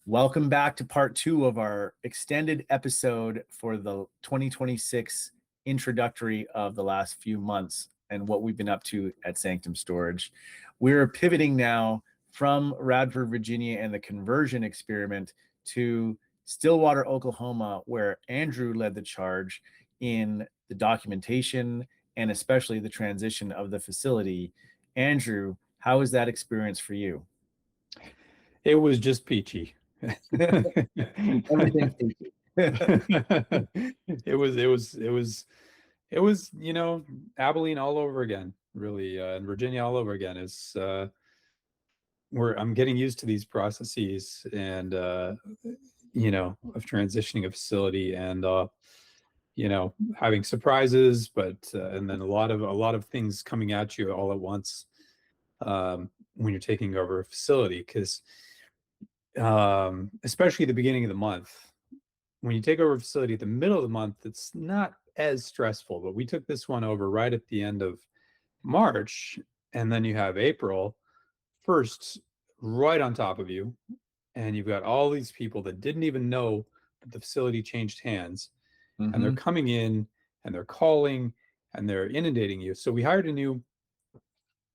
Welcome back to part 2 of our extended episode for the 2026 introductory of the last few months and what we've been up to at Sanctum Storage. We're pivoting now from Radford, Virginia and the conversion experiment to Stillwater, Oklahoma, where Andrew led the charge in the documentation and especially the transition of the facility. Andrew, how was that experience for you? It was just peachy. Everything's peachy. It was, Abilene all over again, really, and Virginia all over again. I'm getting used to these processes and of transitioning a facility and having surprises, but and then a lot of things coming at you all at once when you're taking over a facility, because especially the beginning of the month. When you take over a facility at the middle of the month, it's not as stressful, but we took this one over right at the end of March, and then you have April 1st right on top of you, and you've got all these people that didn't even know that the facility changed hands, and they're coming in and they're calling and they're inundating you. So we hired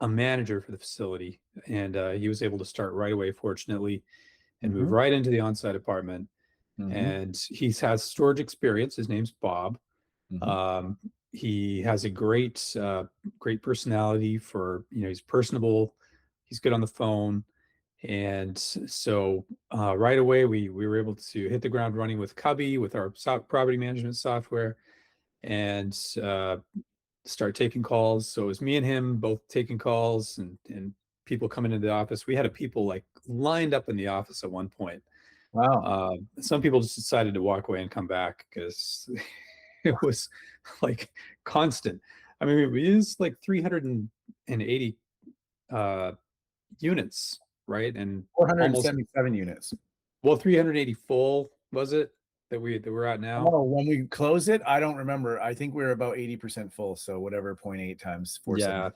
a manager for the facility, and he was able to start right away, fortunately, and move right into the on-site apartment. And he has storage experience. His name's Bob. He has a great personality for, he's personable. He's good on the phone. And so right away, we were able to hit the ground running with Cubby, with our property management software, and start taking calls. So it was me and him both taking calls and people coming into the office. We had people like lined up in the office at one point. Wow. Some people just decided to walk away and come back because it was like constant. I mean, it was like 380 units, right? And 477 units. Well, 380 full, was it, that we're at now? Oh, when we close it, I don't remember. I think we're about 80% full. So whatever, 0.8 times 477.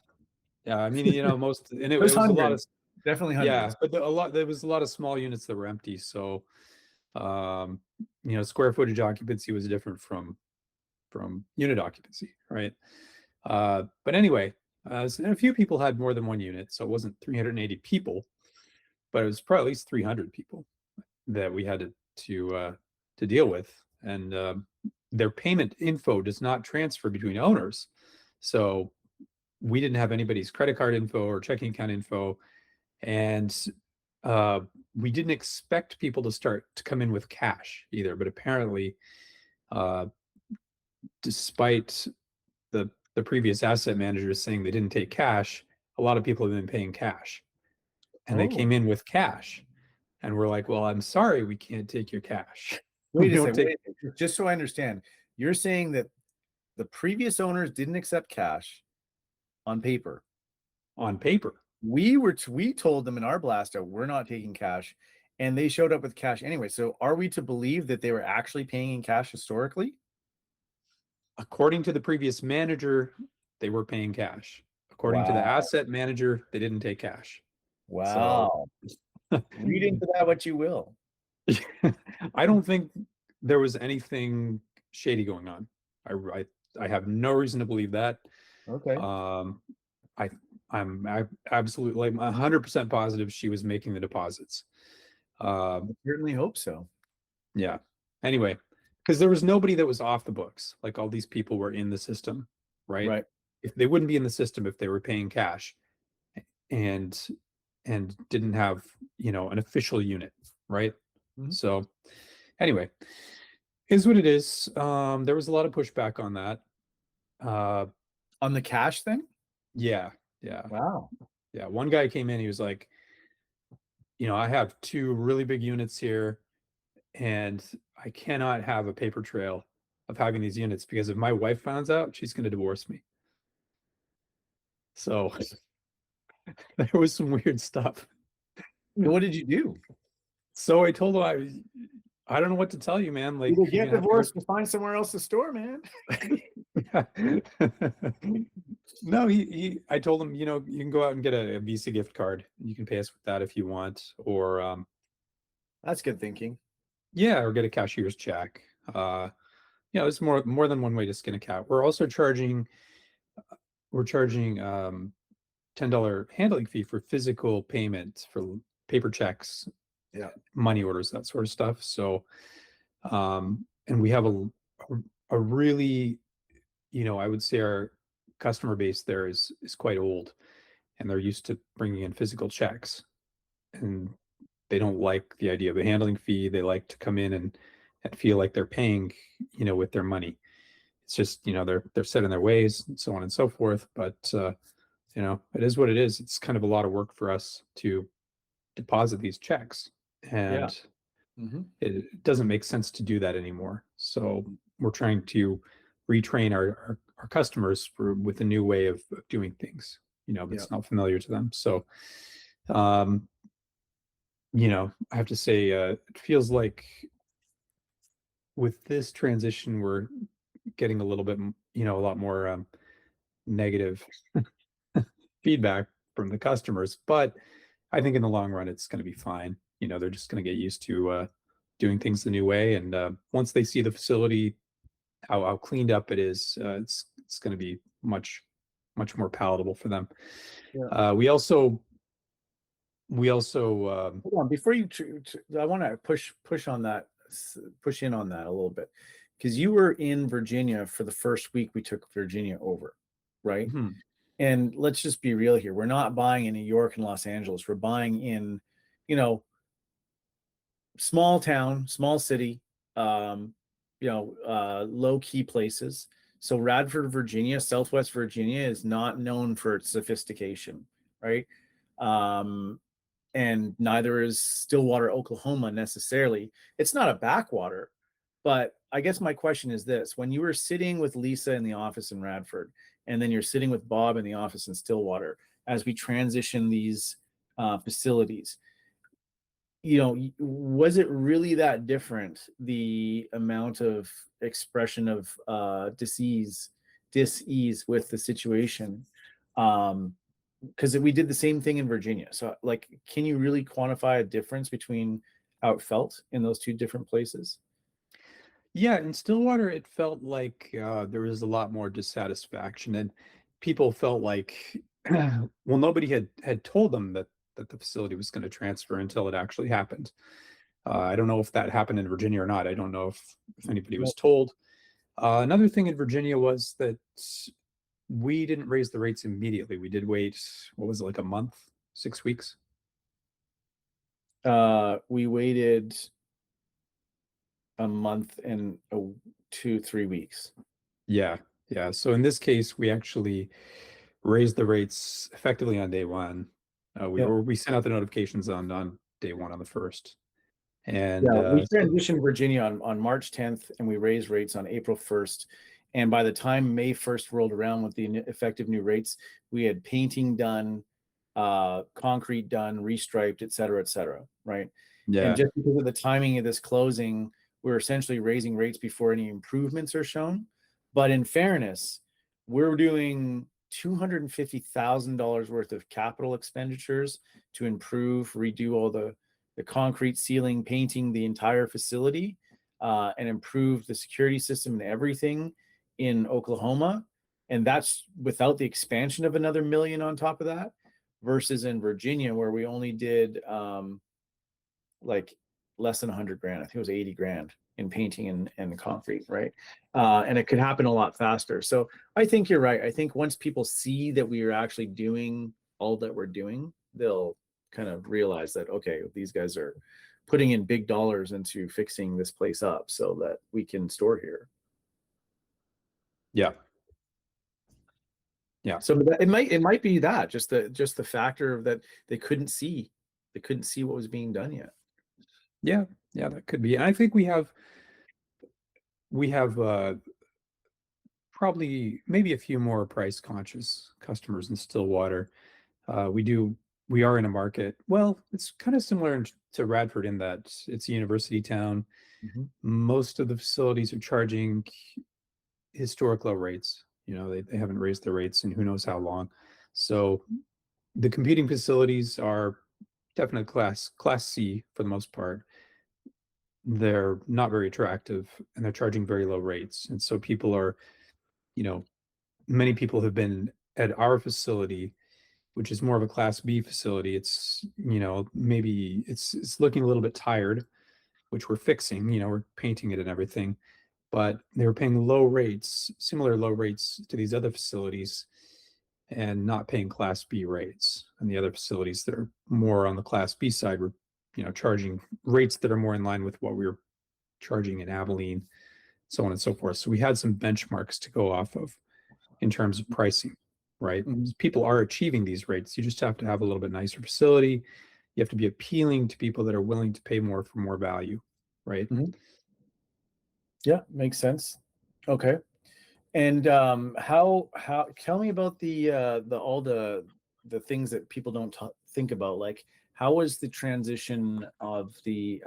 Yeah. I mean, most, and it was hundreds. A lot of, definitely hundreds. Yeah, but there was a lot of small units that were empty. So, square footage occupancy was different from unit occupancy, right? But anyway, and a few people had more than one unit, so it wasn't 380 people, but it was probably at least 300 people that we had to deal with, and their payment info does not transfer between owners, so we didn't have anybody's credit card info or checking account info, and we didn't expect people to come in with cash either. But apparently, despite the previous asset managers saying they didn't take cash, a lot of people have been paying cash, and they came in with cash, and we're like, well, I'm sorry, we can't take your cash. Wait a second. Just so I understand, you're saying that the previous owners didn't accept cash on paper. On paper. We told them in our blast out, we're not taking cash, and they showed up with cash anyway. So are we to believe that they were actually paying in cash historically? According to the previous manager, they were paying cash. According to the asset manager, they didn't take cash. Wow. So, read into that what you will. I don't think there was anything shady going on. I have no reason to believe that. Okay. I'm absolutely, like, 100% positive she was making the deposits. I certainly hope so. Yeah. Anyway, because there was nobody that was off the books. Like, all these people were in the system, right? Right. If they wouldn't be in the system if they were paying cash and didn't have, an official unit, right? So anyway, is what it is. There was a lot of pushback on that. On the cash thing? Yeah. Wow. Yeah. One guy came in, he was like, I have 2 really big units here, and I cannot have a paper trail of having these units, because if my wife finds out, she's going to divorce me. So there was some weird stuff. What did you do? So I told him, I don't know what to tell you, man. Like, you get divorced and find somewhere else to store, man. No, I told him, you can go out and get a Visa gift card. You can pay us with that if you want, or That's good thinking. Yeah, or get a cashier's check. There's more than one way to skin a cat. We're charging $10 handling fee for physical payment for paper checks, Yeah. money orders, that sort of stuff. So, and we have a really, I would say our customer base there is quite old, and they're used to bringing in physical checks, and they don't like the idea of a handling fee. They like to come in and feel like they're paying, with their money. It's just, they're set in their ways and so on and so forth. But it is what it is. It's kind of a lot of work for us to deposit these checks, Yeah. and Hmm. it doesn't make sense to do that anymore. So we're trying to retrain our customers with a new way of doing things, Yeah. that's not familiar to them. So, um, I have to say, it feels like with this transition, we're getting a little bit, a lot more negative feedback from the customers. But I think in the long run, it's going to be fine. They're just going to get used to doing things the new way, and once they see the facility, how cleaned up it is, it's going to be much more palatable for them. Yeah. We also Hold on, before you, I want to push on that, push in on that a little bit, because you were in Virginia for the first week we took Virginia over, right? mhm, And let's just be real here. We're not buying in New York and Los Angeles. We're buying in, you know, small town, small city, low key places. So Radford, Virginia, Southwest Virginia is not known for its sophistication, right? Um, and neither is Stillwater, Oklahoma necessarily. It's not a backwater, but I guess my question is this: when you were sitting with Lisa in the office in Radford, and then you're sitting with Bob in the office in Stillwater, as we transition these facilities, was it really that different, the amount of expression of dis-ease with the situation? Because we did the same thing in Virginia. So, like, can you really quantify a difference between how it felt in those two different places? yeah, in Stillwater, it felt like there was a lot more dissatisfaction, and people felt like, well, nobody had told them that the facility was going to transfer until it actually happened. I don't know if that happened in Virginia or not. I don't know if anybody No. was told. Another thing in Virginia was that we didn't raise the rates immediately. We did wait, what was it, like a month, 6 weeks? We waited a month and 2-3 weeks. Yeah, yeah. So in this case, we actually raised the rates effectively on day one. Yeah. We sent out the notifications on day one on the first, and Yeah, we so transitioned Virginia on March 10th, and we raised rates on April 1st. And by the time May 1st rolled around with the effective new rates, we had painting done, concrete done, restriped, et cetera, right? And yeah, just because of the timing of this closing, we're essentially raising rates before any improvements are shown. But in fairness, we're doing $250,000 worth of capital expenditures to improve, redo all the concrete ceiling, painting the entire facility, and improve the security system and everything in Oklahoma. And that's without the expansion of another million on top of that, versus in Virginia, where we only did like less than 100 grand. I think it was 80 grand in painting and concrete, right? And it could happen a lot faster. So I think you're right. I think once people see that we are actually doing all that we're doing, they'll kind of realize that, okay, these guys are putting in big dollars into fixing this place up so that we can store here. yeah, yeah, So it might be that just the factor of that they couldn't see what was being done yet. yeah, yeah. That could be. And I think we have probably maybe a few more price conscious customers in Stillwater. We are in a market. Well, it's kind of similar to Radford in that it's a university town. Mhm. Most of the facilities are charging historic low rates. They haven't raised their rates in who knows how long. So the competing facilities are definitely class C for the most part. they're not very attractive and they're charging very low rates. And so people are, you know, many people have been at our facility, which is more of a Class B facility. It's, maybe it's looking a little bit tired, which we're fixing, we're painting it and everything. But they were paying low rates, similar low rates to these other facilities, and not paying Class B rates. And the other facilities that are more on the Class B side were, charging rates that are more in line with what we were charging in Abilene, so on and so forth. So we had some benchmarks to go off of in terms of pricing, right? Mhm. People are achieving these rates. You just have to have a little bit nicer facility. You have to be appealing to people that are willing to pay more for more value, right? Mhm. Yeah, makes sense. Okay. And how tell me about the all the things that people don't think about, like how was the transition of the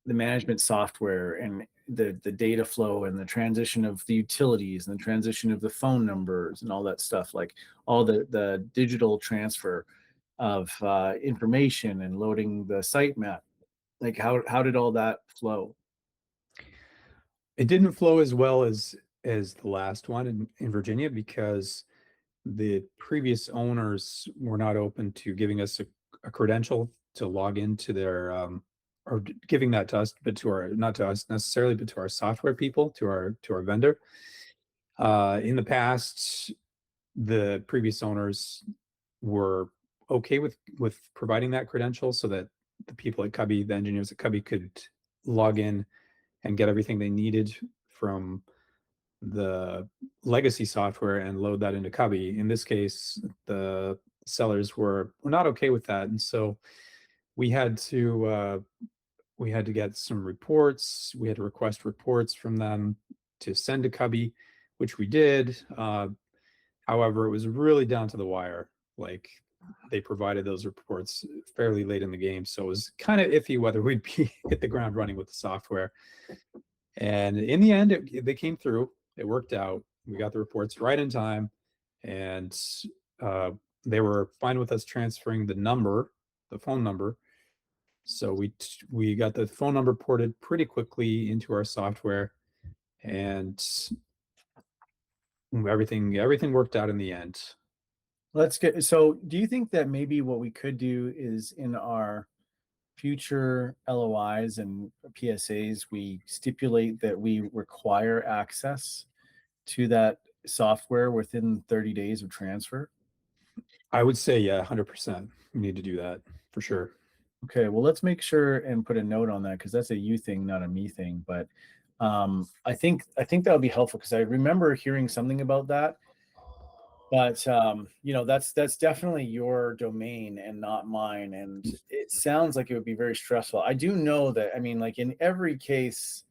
management software and the data flow and the transition of the utilities and the transition of the phone numbers and all that stuff, like all the digital transfer of information and loading the sitemap, like how did all that flow? It didn't flow as well as the last one in Virginia because the previous owners were not open to giving us a credential to log into their or giving that to us, but to our not to us necessarily, but to our software people, to our vendor. In the past, the previous owners were okay with providing that credential so that the people at Cubby, the engineers at Cubby, could log in and get everything they needed from the legacy software and load that into Cubby. In this case, the sellers were not okay with that, and so we had to uh, we had to get some reports. We had to request reports from them to send to Cubby, which we did. However, it was really down to the wire. Like, they provided those reports fairly late in the game, so it was kind of iffy whether we'd be hit the ground running with the software. And in the end, they came through. It worked out. We got the reports right in time, and uh, they were fine with us transferring the phone number. So we got the phone number ported pretty quickly into our software, and everything worked out in the end. Let's get so do you think that maybe what we could do is in our future LOIs and PSAs, we stipulate that we require access to that software within 30 days of transfer? I would say, yeah, 100%. We need to do that for sure. Okay, well, let's make sure and put a note on that because that's a you thing, not a me thing. But I think that would be helpful because I remember hearing something about that. But that's definitely your domain and not mine. And it sounds like it would be very stressful. I do know that, I mean, like in every case,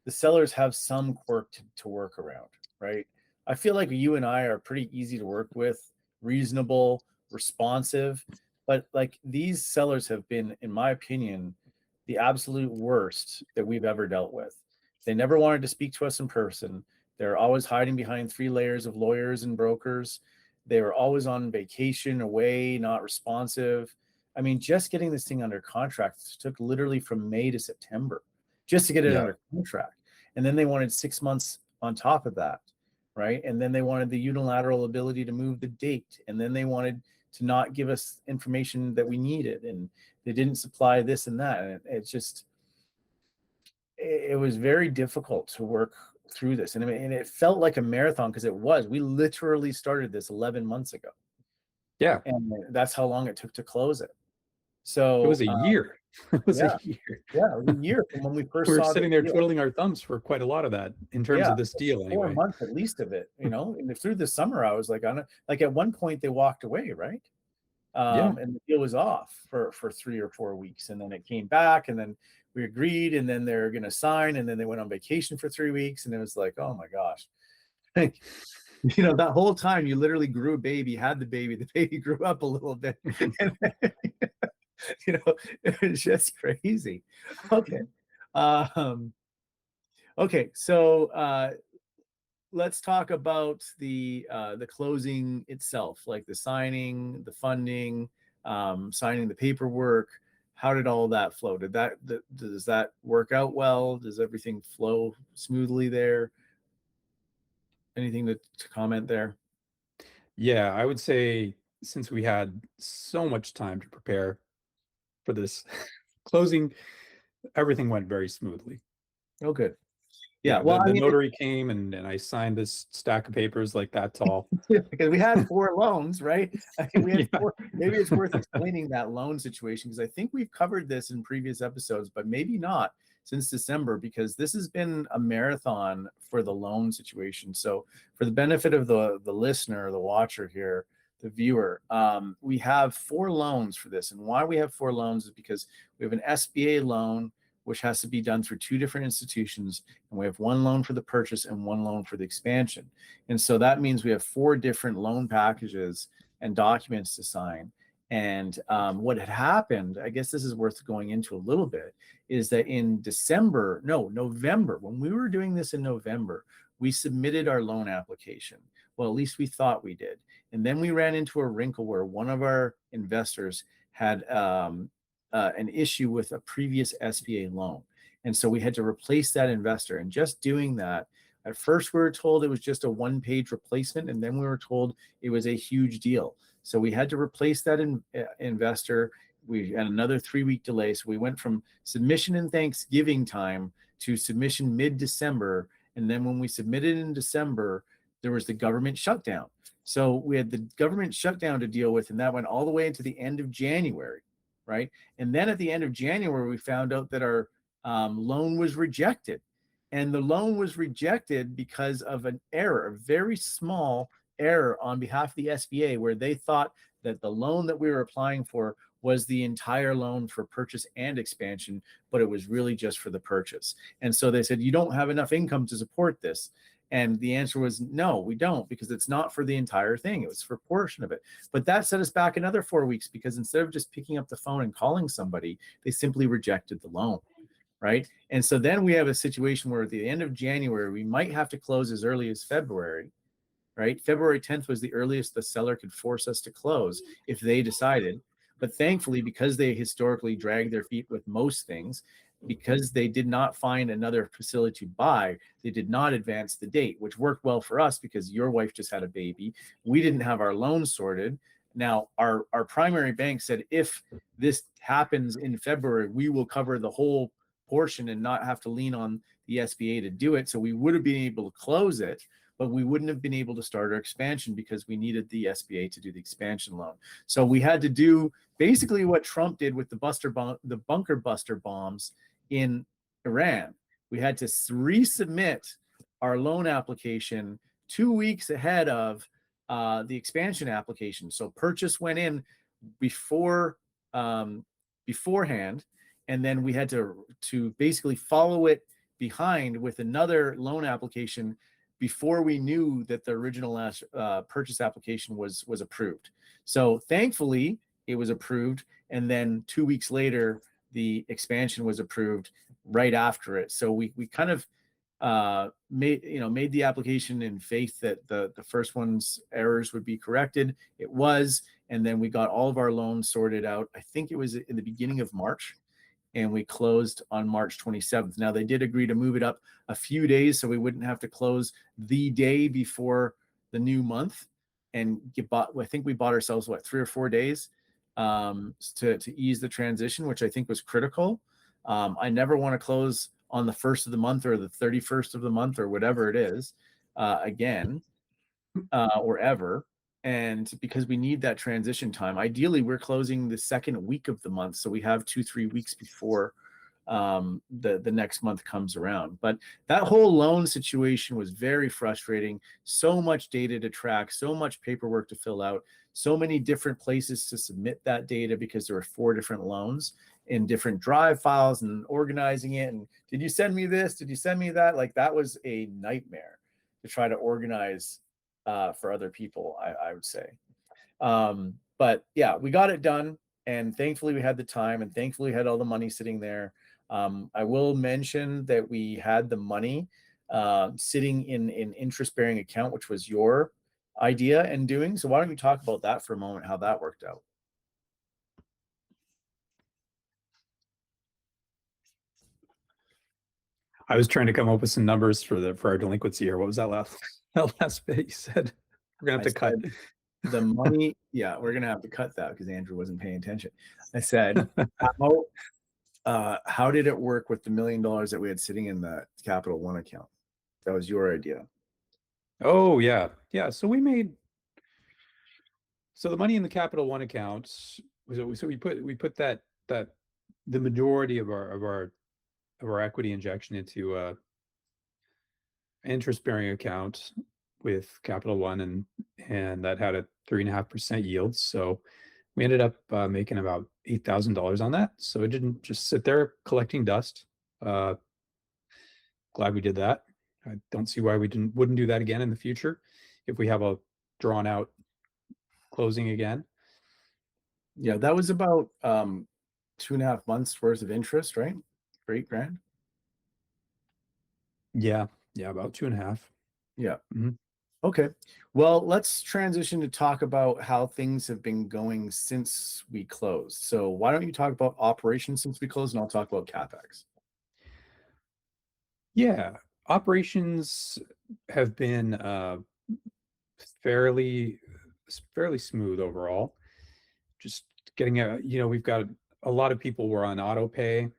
the sellers have some quirk to work around, right? I feel like you and I are pretty easy to work with, reasonable, responsive, but like these sellers have been, in my opinion, the absolute worst that we've ever dealt with. They never wanted to speak to us in person. They're always hiding behind 3 layers of lawyers and brokers. They were always on vacation, away, not responsive. I mean, just getting this thing under contract took literally from May to September just to get it Yeah. under contract. And then they wanted 6 months on top of that, right? And then they wanted the unilateral ability to move the date. And then they wanted to not give us information that we needed. And they didn't supply this and that. And it's just, it was very difficult to work through this. And it felt like a marathon because it was. We literally started this 11 months ago. Yeah. And that's how long it took to close it. It was So, a year. It was a yeah, year. yeah, it was a year from when we We first were saw the sitting there deal. twiddling our thumbs for quite a lot of that in terms Yeah, of this deal, 4 anyway. months at least of it, and through the summer, I was like, like at one point they walked away, right? Yeah. And the deal was off for 3 or 4 weeks, and then it came back, and then we agreed, and then they're going to sign, and then they went on vacation for 3 weeks, and it was like, oh my gosh, that whole time you literally grew a baby, had the baby grew up a little bit, and it was just crazy. Okay, um, okay, so let's talk about the closing itself, like the signing, the funding, signing the paperwork. how did all that flow? Does that work out well? Does everything flow smoothly there? Anything to comment there? Yeah, I would say since we had so much time to prepare for this closing, everything went very smoothly. Oh, good. Yeah. Yeah, Well, I the mean, notary came and I signed this stack of papers like that's all. because we had 4 loans, right? I mean, we had Yeah. 4. Maybe it's worth explaining that loan situation because I think we've covered this in previous episodes, but maybe not since December because this has been a marathon for the loan situation. So, for the benefit of the listener, the watcher here, the viewer, we have 4 loans for this, and why we have 4 loans is because we have an SBA loan which has to be done through 2 different institutions, and we have 1 loan for the purchase and 1 loan for the expansion. And so that means we have 4 different loan packages and documents to sign. And what had happened, I guess this is worth going into a little bit, is that in November, when we were doing this in November, we submitted our loan application. Well, at least we thought we did. And then we ran into a wrinkle where one of our investors had an issue with a previous SBA loan. And so we had to replace that investor. And just doing that, at first we were told it was just a 1-page replacement, and then we were told it was a huge deal. So we had to replace that investor. We had another 3-week delay. So we went from submission in Thanksgiving time to submission mid-December. And then when we submitted in December, there was the government shutdown. So we had the government shutdown to deal with, and that went all the way into the end of January, right? And then at the end of January, we found out that our loan was rejected. And the loan was rejected because of an error, a very small error on behalf of the SBA, where they thought that the loan that we were applying for was the entire loan for purchase and expansion, but it was really just for the purchase. And so they said, you don't have enough income to support this. And the answer was, no, we don't, because it's not for the entire thing. It was for a portion of it. But that set us back another 4 weeks because instead of just picking up the phone and calling somebody, they simply rejected the loan. Right. And so then we have a situation where at the end of January, we might have to close as early as February. Right. February 10th was the earliest the seller could force us to close if they decided. But thankfully, because they historically drag their feet with most things, because they did not find another facility to buy, they did not advance the date, which worked well for us because your wife just had a baby. We didn't have our loan sorted. Now, our primary bank said if this happens in February, we will cover the whole portion and not have to lean on the SBA to do it. So we would have been able to close it, but we wouldn't have been able to start our expansion because we needed the SBA to do the expansion loan. So we had to do basically what Trump did with the bunker buster bombs in Iran. We had to resubmit our loan application 2 weeks ahead of the expansion application. So purchase went in beforehand, and then we had to basically follow it behind with another loan application before we knew that the original purchase application was approved. So thankfully it was approved, and then 2 weeks later the expansion was approved right after it. So we kind of made the application in faith that the first one's errors would be corrected. It was, and then we got all of our loans sorted out. I think it was in the beginning of March, and we closed on March 27th. Now they did agree to move it up a few days so we wouldn't have to close the day before the new month, and I think we bought ourselves 3 or 4 days to ease the transition, which I think was critical. I never want to close on the 1st of the month or the 31st of the month or whatever it is again or ever. And because we need that transition time, ideally we're closing the second week of the month, so we have 2-3 weeks before the next month comes around. But that whole loan situation was very frustrating. So much data to track, so much paperwork to fill out, so many different places to submit that data because there were 4 different loans in different drive files and organizing it. And did you send me this? Did you send me that? Like that was a nightmare to try to organize for other people, I would say. But yeah, we got it done, and thankfully we had the time, and thankfully we had all the money sitting there. I will mention that we had the money sitting in an interest-bearing account, which was your idea and doing. So why don't we talk about that for a moment, how that worked out? I was trying to come up with some numbers for our delinquency here. What was that last that last bit you said? We're gonna have I to cut. said the money. Yeah, we're gonna have to cut that because Andrew wasn't paying attention. I said, how did it work with the $1 million that we had sitting in the Capital One account? That was your idea. Oh yeah, yeah. So the money in the Capital One account. So we put that the majority of our equity injection into interest bearing account with Capital One, and that had a 3.5% yield. So we ended up making about $8,000 on that. So it didn't just sit there collecting dust. Uh, Glad we did that. I don't see why we wouldn't do that again in the future if we have a drawn out closing again. Yeah, that was about 2.5 months worth of interest, right? For $8,000. Yeah, about 2.5. Yeah. Mhm. Okay. Well, let's transition to talk about how things have been going since we closed. So why don't you talk about operations since we closed, and I'll talk about capex. Yeah, operations have been fairly fairly smooth overall. Just getting we've got a lot of people were on auto pay,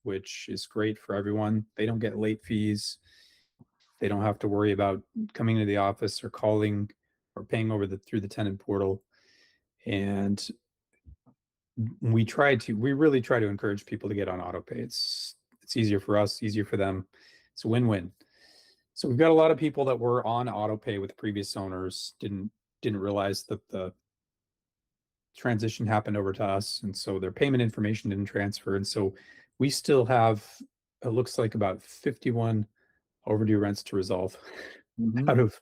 which is great for everyone. They don't get late fees. They don't have to worry about coming to the office or calling or paying over through the tenant portal. And we really try to encourage people to get on auto pay. It's easier for us, easier for them. It's a win-win. So we've got a lot of people that were on auto pay with previous owners, didn't realize that the transition happened over to us, and so their payment information didn't transfer. And so we still have, it looks like, about 51 overdue rents to resolve Mm-hmm. out of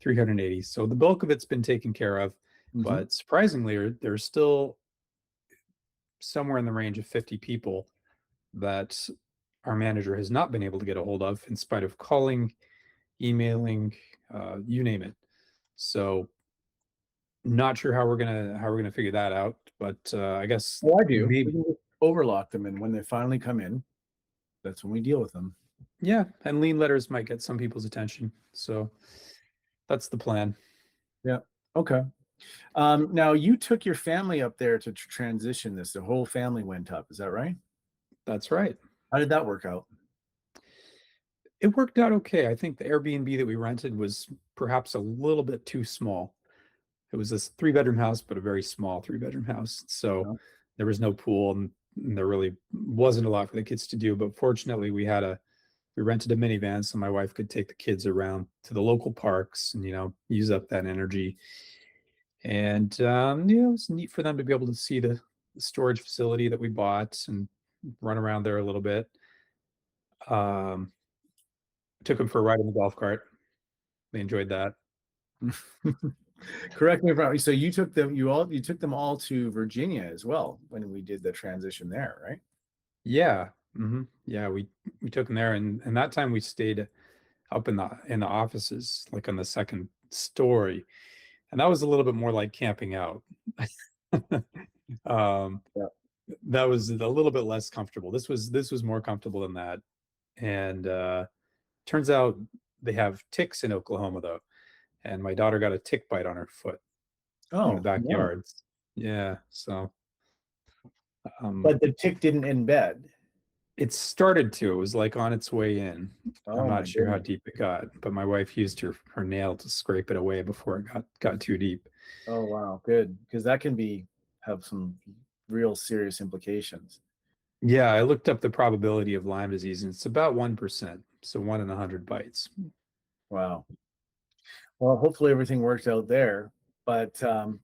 380. So the bulk of it's been taken care of, but surprisingly, there's still somewhere in the range of 50 people that our manager has not been able to get a hold of in spite of calling, emailing, you name it. So not sure how we're gonna figure that out, but I guess Well, I do. We maybe. can just overlock them, and when they finally come in, that's when we deal with them. Yeah, and lien letters might get some people's attention. So that's the plan. Yeah. Okay. Now you took your family up there to transition this. The whole family went up. Is that right? That's right. How did that work out? It worked out okay. I think the Airbnb that we rented was perhaps a little bit too small. It was this 3-bedroom house, but a very small 3-bedroom house. So Yeah. there was no pool, and there really wasn't a lot for the kids to do. But fortunately, we rented a minivan so my wife could take the kids around to the local parks and use up that energy. And it was neat for them to be able to see the storage facility that we bought and run around there a little bit. Um, Took them for a ride in the golf cart. They enjoyed that. Correct me if I'm wrong. So you took them all to Virginia as well when we did the transition there, right? Yeah. Yeah, we took them there, and that time we stayed up in the offices, like on the second story, and that was a little bit more like camping out. um, Yeah. that was a little bit less comfortable. This was more comfortable than that, and turns out they have ticks in Oklahoma though, and my daughter got a tick bite on her foot in the Oh, no. backyard. Yeah, so But the tick didn't embed. it started to. It was like on its way in. I'm Oh my not sure how goodness. deep it got, but my wife used her nail to scrape it away before it got too deep. Oh wow, good. Because that can have some real serious implications. Yeah, I looked up the probability of Lyme disease, and it's about 1%, so 1 in 100 bites. Wow. Well, hopefully everything worked out there. But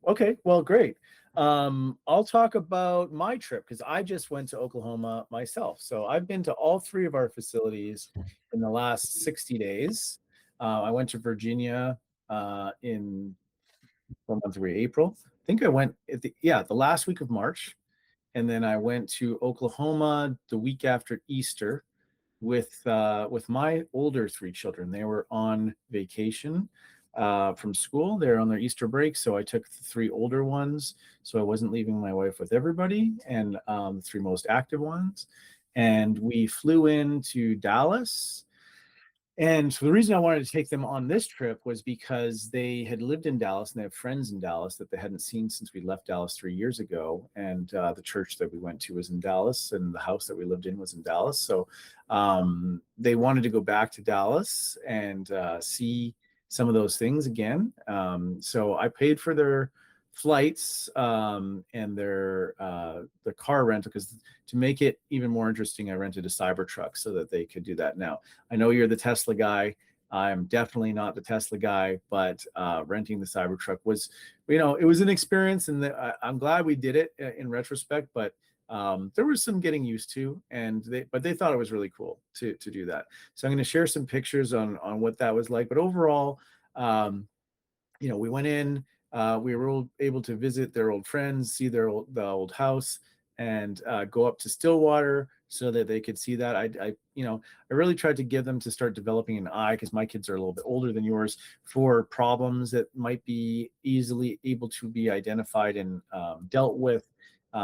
okay, well, great. I'll talk about my trip because I just went to Oklahoma myself. So I've been to all 3 of our facilities in the last 60 days. I went to Virginia in what month were we? April. I think I went at the last week of March, and then I went to Oklahoma the week after Easter with my older 3 children. They were on vacation from school. They're on their Easter break, so I took the 3 older ones. So I wasn't leaving my wife with everybody, and the 3 most active ones. And we flew into Dallas. And so the reason I wanted to take them on this trip was because they had lived in Dallas and they have friends in Dallas that they hadn't seen since we left Dallas 3 years ago. And the church that we went to was in Dallas, and the house that we lived in was in Dallas. So they wanted to go back to Dallas and see some of those things again. So I paid for their flights and their car rental, because to make it even more interesting, I rented a Cybertruck so that they could do that. Now, I know you're the Tesla guy. I'm definitely not the Tesla guy, but renting the Cybertruck was, it was an experience, and I'm glad we did it in retrospect. But there was some getting used to, but they thought it was really cool to do that. So I'm going to share some pictures on what that was like. But overall, we went in. We were able to visit their old friends, see the old house, and go up to Stillwater so that they could see that. I really tried to get them to start developing an eye, because my kids are a little bit older than yours, for problems that might be easily able to be identified and dealt with.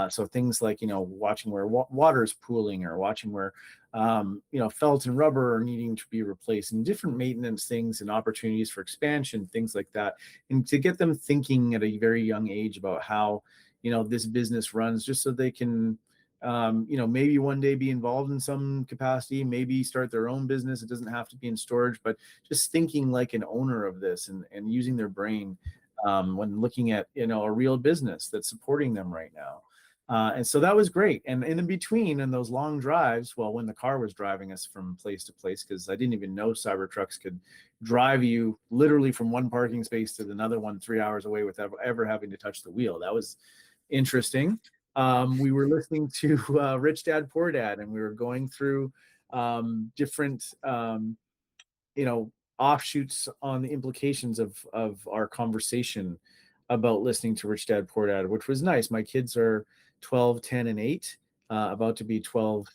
So things like, watching where water is pooling, or watching where, felt and rubber are needing to be replaced, and different maintenance things and opportunities for expansion, things like that. And to get them thinking at a very young age about how, this business runs, just so they can, maybe one day be involved in some capacity, maybe start their own business. It doesn't have to be in storage, but just thinking like an owner of this, and using their brain when looking at, a real business that's supporting them right now. And so that was great. And in between, in those long drives, well, when the car was driving us from place to place, because I didn't even know Cybertrucks could drive you literally from one parking space to another one 3 hours away without ever having to touch the wheel. That was interesting. We were listening to Rich Dad Poor Dad, and we were going through different, offshoots on the implications of our conversation about listening to Rich Dad Poor Dad, which was nice. My kids are 12, 10, and 8, about to be 12,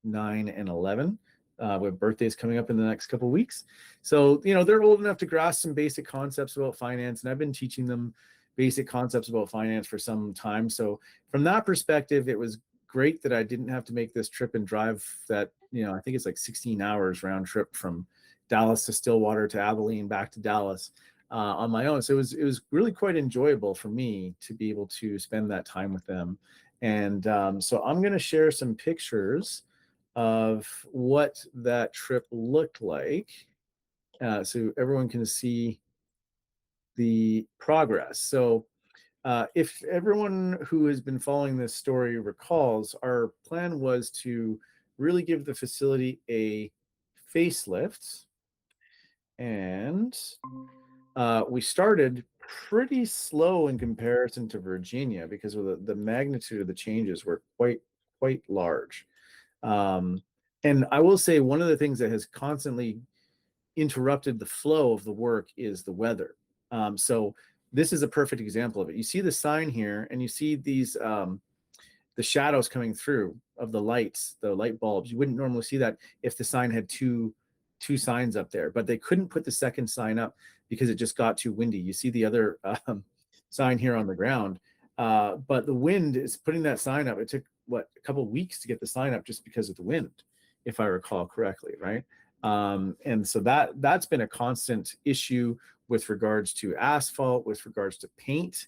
9, and 11. We have birthdays coming up in the next couple of weeks. So, they're old enough to grasp some basic concepts about finance, and I've been teaching them basic concepts about finance for some time. So from that perspective, it was great that I didn't have to make this trip and drive that, I think it's like 16 hours round trip from Dallas to Stillwater to Abilene back to Dallas. On my own. So it was really quite enjoyable for me to be able to spend that time with them. And so I'm going to share some pictures of what that trip looked like, so everyone can see the progress. So if everyone who has been following this story recalls, our plan was to really give the facility a facelift. And we started pretty slow in comparison to Virginia, because of the magnitude of the changes were quite large. And I will say, one of the things that has constantly interrupted the flow of the work is the weather. So this is a perfect example of it. You see the sign here, and you see these the shadows coming through of the lights, the light bulbs. You wouldn't normally see that if the sign had two signs up there, but they couldn't put the second sign up because it just got too windy. You see the other sign here on the ground, but the wind is putting that sign up. It took a couple of weeks to get the sign up, just because of the wind, if I recall correctly, right? And so that's been a constant issue with regards to asphalt, with regards to paint.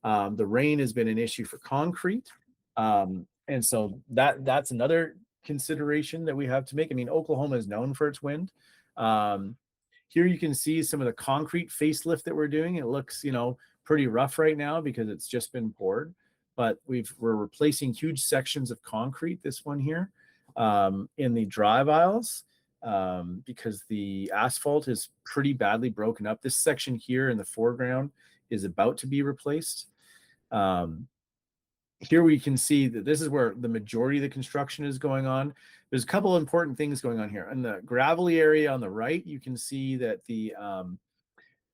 The rain has been an issue for concrete. And so that's another consideration that we have to make. I mean, Oklahoma is known for its wind. Here you can see some of the concrete facelift that we're doing. It looks, pretty rough right now because it's just been poured, but we're replacing huge sections of concrete, this one here, in the drive aisles, because the asphalt is pretty badly broken up. This section here in the foreground is about to be replaced. Here we can see that this is where the majority of the construction is going on. There's a couple of important things going on here. In the gravelly area on the right, you can see that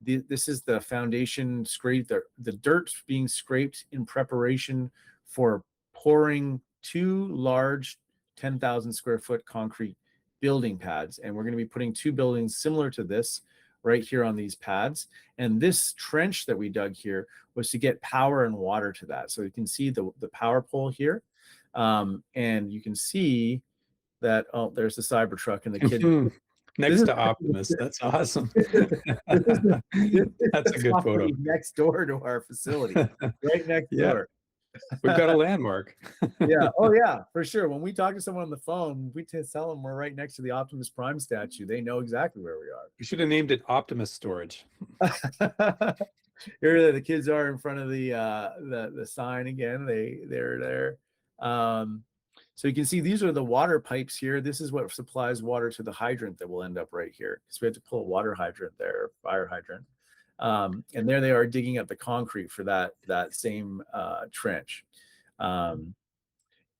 this is the foundation scrape, the dirt being scraped in preparation for pouring 2 large 10,000 square foot concrete building pads. And we're going to be putting 2 buildings similar to this right here on these pads. And this trench that we dug here was to get power and water to that. So you can see the power pole here. And you can see that, oh, there's the Cybertruck and the kid. Next to Optimus. That's awesome. This is the That's a good photo. next door to our facility, right next Yeah. door. We've got a landmark. Yeah. Oh, yeah, for sure. When we talk to someone on the phone, we tell them we're right next to the Optimus Prime statue. They know exactly where we are. We should have named it Optimus Storage. Here the kids are in front of the sign again. They're there. So you can see these are the water pipes here. This is what supplies water to the hydrant that will end up right here, because we had to pull a water hydrant there, fire hydrant. And there they are digging up the concrete for that same trench. And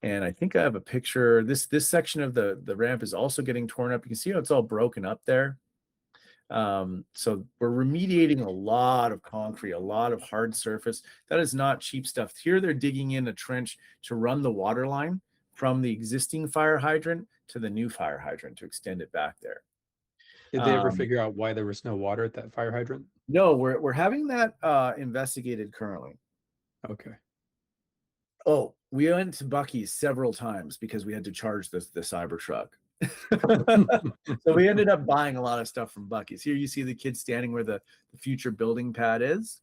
I think I have a picture. This section of the ramp is also getting torn up. You can see how it's all broken up there. So we're remediating a lot of concrete, a lot of hard surface. That is not cheap stuff. Here they're digging in a trench to run the water line from the existing fire hydrant to the new fire hydrant to extend it back there. Did they ever figure out why there was no water at that fire hydrant? No, we're having that investigated currently. Okay. Oh, we went to Buc-ee's several times because we had to charge the Cybertruck. So we ended up buying a lot of stuff from Buc-ee's. Here you see the kids standing where the future building pad is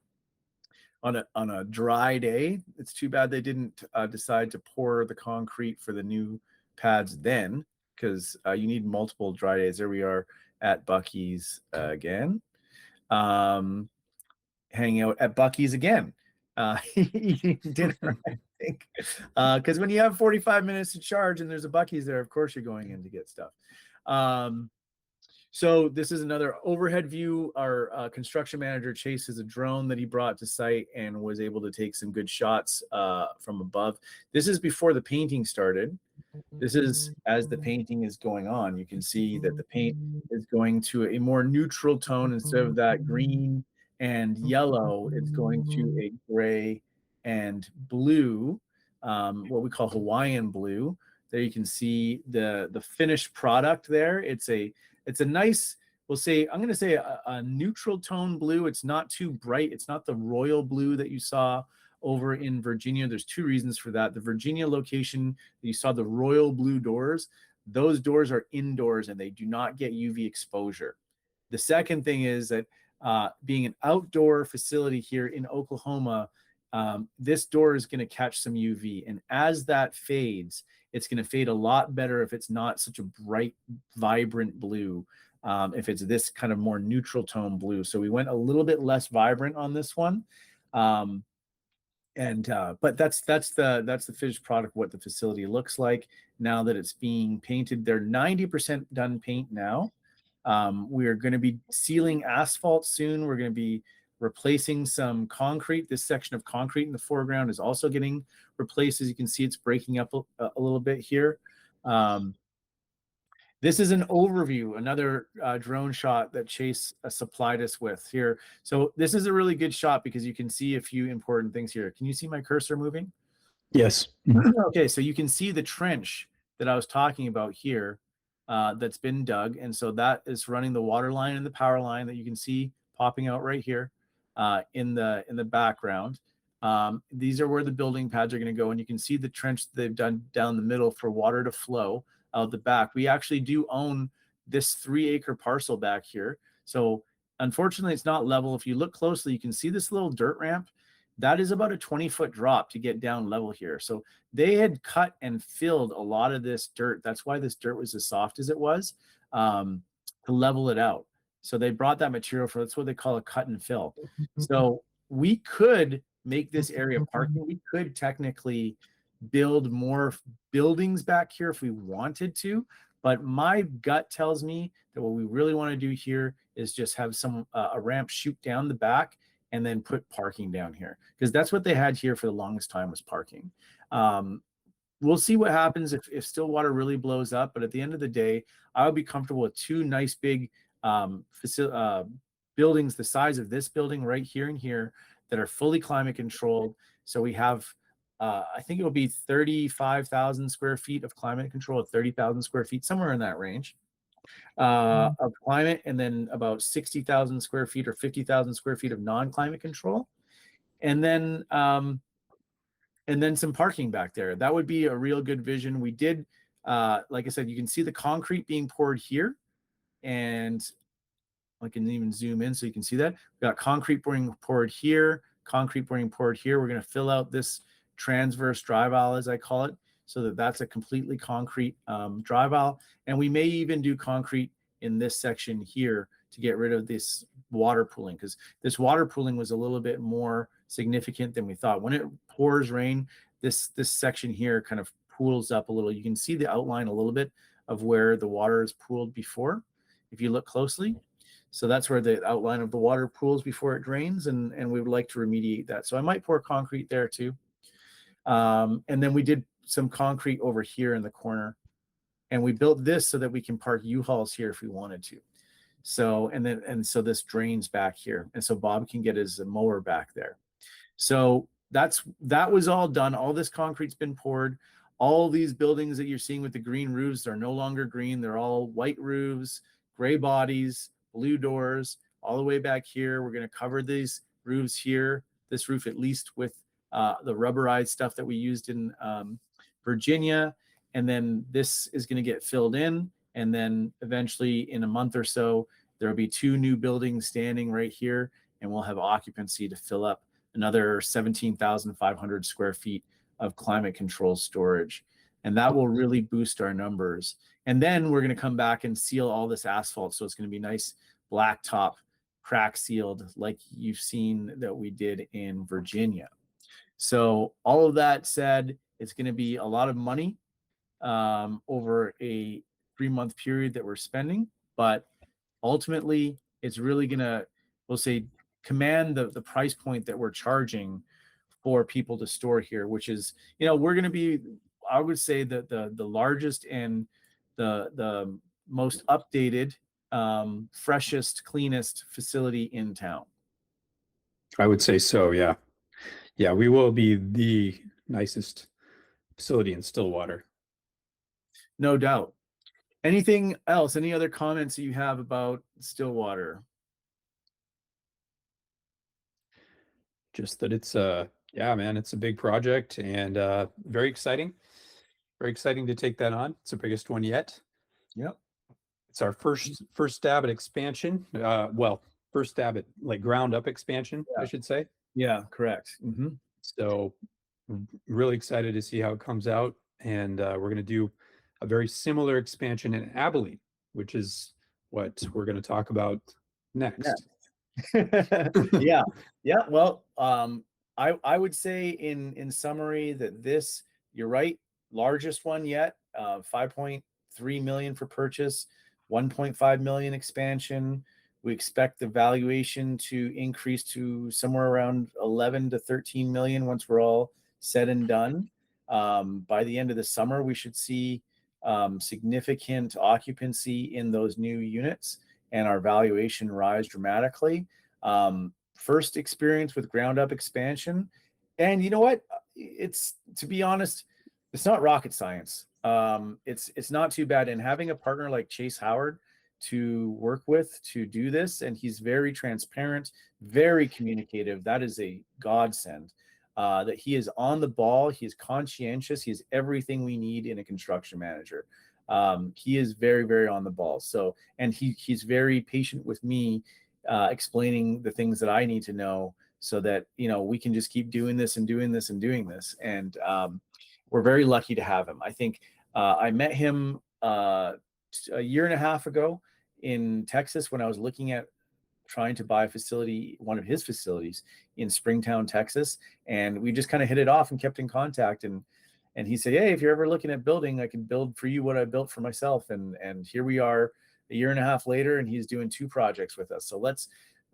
on a dry day. It's too bad they didn't decide to pour the concrete for the new pads then, because you need multiple dry days. There we are at Buc-ee's again, hanging out at Buc-ee's again, eating dinner, I think, because when you have 45 minutes to charge and there's a Buc-ee's there, of course you're going in to get stuff. So this is another overhead view. Our construction manager Chase has a drone that he brought to site and was able to take some good shots from above. This is before the painting started. This is as the painting is going on. You can see that the paint is going to a more neutral tone. Instead of that green and yellow, it's going to a gray and blue, what we call Hawaiian blue. There you can see the finished product there. It's a nice, we'll say, I'm going to say a neutral tone blue. It's not too bright. It's not the royal blue that you saw over in Virginia. There's two reasons for that. The Virginia location, you saw the royal blue doors. Those doors are indoors and they do not get UV exposure. The second thing is that being an outdoor facility here in Oklahoma, this door is going to catch some UV. And as that fades, it's going to fade a lot better if it's not such a bright, vibrant blue, if it's this kind of more neutral tone blue. So we went a little bit less vibrant on this one. But that's the finished product, what the facility looks like now that it's being painted. They're 90% done paint now. We are going to be sealing asphalt soon. We're going to be replacing some concrete. This section of concrete in the foreground is also getting replaced. As you can see, it's breaking up a little bit here. This is an overview, another drone shot that Chase supplied us with here. So this is a really good shot because you can see a few important things here. Can you see my cursor moving? Yes. Okay, so you can see the trench that I was talking about here that's been dug. And so that is running the water line and the power line that you can see popping out right here in the background. These are where the building pads are going to go. And you can see the trench they've done down the middle for water to flow out the back. We actually do own this 3-acre parcel back here. So unfortunately, it's not level. If you look closely, you can see this little dirt ramp. That is about a 20-foot drop to get down level here. So they had cut and filled a lot of this dirt. That's why this dirt was as soft as it was, to level it out. So they brought that material for, that's what they call a cut and fill. So we could make this area parking. We could technically build more buildings back here if we wanted to, but my gut tells me that what we really want to do here is just have a ramp shoot down the back and then put parking down here, because that's what they had here for the longest time, was parking. We'll see what happens if Stillwater really blows up, but at the end of the day, I would be comfortable with two nice big buildings the size of this building right here and here that are fully climate controlled. So we have I think it will be 35,000 square feet of climate control, 30,000 square feet, somewhere in that range of climate, and then about 60,000 square feet or 50,000 square feet of non-climate control. And then and then some parking back there. That would be a real good vision. We did, like I said, you can see the concrete being poured here, and I can even zoom in so you can see that. We've got concrete being poured here, concrete being poured here. We're going to fill out this transverse drive aisle, as I call it, so that that's a completely concrete drive aisle. And we may even do concrete in this section here to get rid of this water pooling, because this water pooling was a little bit more significant than we thought. When it pours rain, this section here kind of pools up a little. You can see the outline a little bit of where the water is pooled before, if you look closely. So that's where the outline of the water pools before it drains, and we would like to remediate that. So I might pour concrete there too. And then we did some concrete over here in the corner, and we built this so that we can park U-Hauls here if we wanted to. So, and so this drains back here, and so Bob can get his mower back there. So that was all done. All this concrete's been poured. All these buildings that you're seeing with the green roofs are no longer green. They're all white roofs, gray bodies, blue doors, all the way back here. We're going to cover these roofs here, this roof at least, with the rubberized stuff that we used in Virginia. And then this is going to get filled in. And then eventually in a month or so, there'll be 2 new buildings standing right here, and we'll have occupancy to fill up another 17,500 square feet of climate control storage. And that will really boost our numbers. And then we're going to come back and seal all this asphalt. So it's going to be nice blacktop, crack sealed, like you've seen that we did in Virginia. So all of that said, it's going to be a lot of money over a 3-month period that we're spending, but ultimately it's really going to, we'll say, command the price point that we're charging for people to store here, which is, we're going to be, I would say, that the largest and the most updated, freshest, cleanest facility in town. I would say so, yeah. Yeah, we will be the nicest facility in Stillwater. No doubt. Anything else? Any other comments that you have about Stillwater? Just that it's yeah, man, it's a big project, and very exciting. Very exciting to take that on. It's the biggest one yet. Yep. It's our first stab at expansion. Well, first stab at like ground up expansion, Yeah. I should say. Yeah, correct. Mm-hmm. So really excited to see how it comes out. And we're going to do a very similar expansion in Abilene, which is what we're going to talk about next. Yeah. Yeah. Well, I would say in summary that this, you're right, largest one yet, 5.3 million for purchase, 1.5 million expansion. We expect the valuation to increase to somewhere around 11 to 13 million once we're all said and done. By the end of the summer, we should see significant occupancy in those new units and our valuation rise dramatically. First experience with ground up expansion. And you know what? It's, to be honest, it's not rocket science. It's not too bad. And having a partner like Chase Howard to work with to do this, and he's very transparent, very communicative. That is a godsend. That he is on the ball, he is conscientious, he is everything we need in a construction manager. He is very, very on the ball. So, and he's very patient with me, explaining the things that I need to know, so that we can just keep doing this and doing this and doing this. And we're very lucky to have him. I think I met him a year and a half ago in Texas when I was looking at trying to buy a facility, one of his facilities in Springtown, Texas. And we just kind of hit it off and kept in contact. And he said, hey, if you're ever looking at building, I can build for you what I built for myself. And here we are a year and a half later, and he's doing 2 projects with us. So let's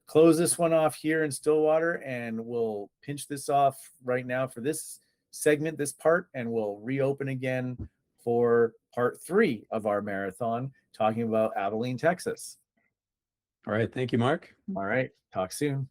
close this one off here in Stillwater, and we'll pinch this off right now for this segment, this part, and we'll reopen again for part 3 of our marathon, talking about Abilene, Texas. All right. Thank you, Mark. All right. Talk soon.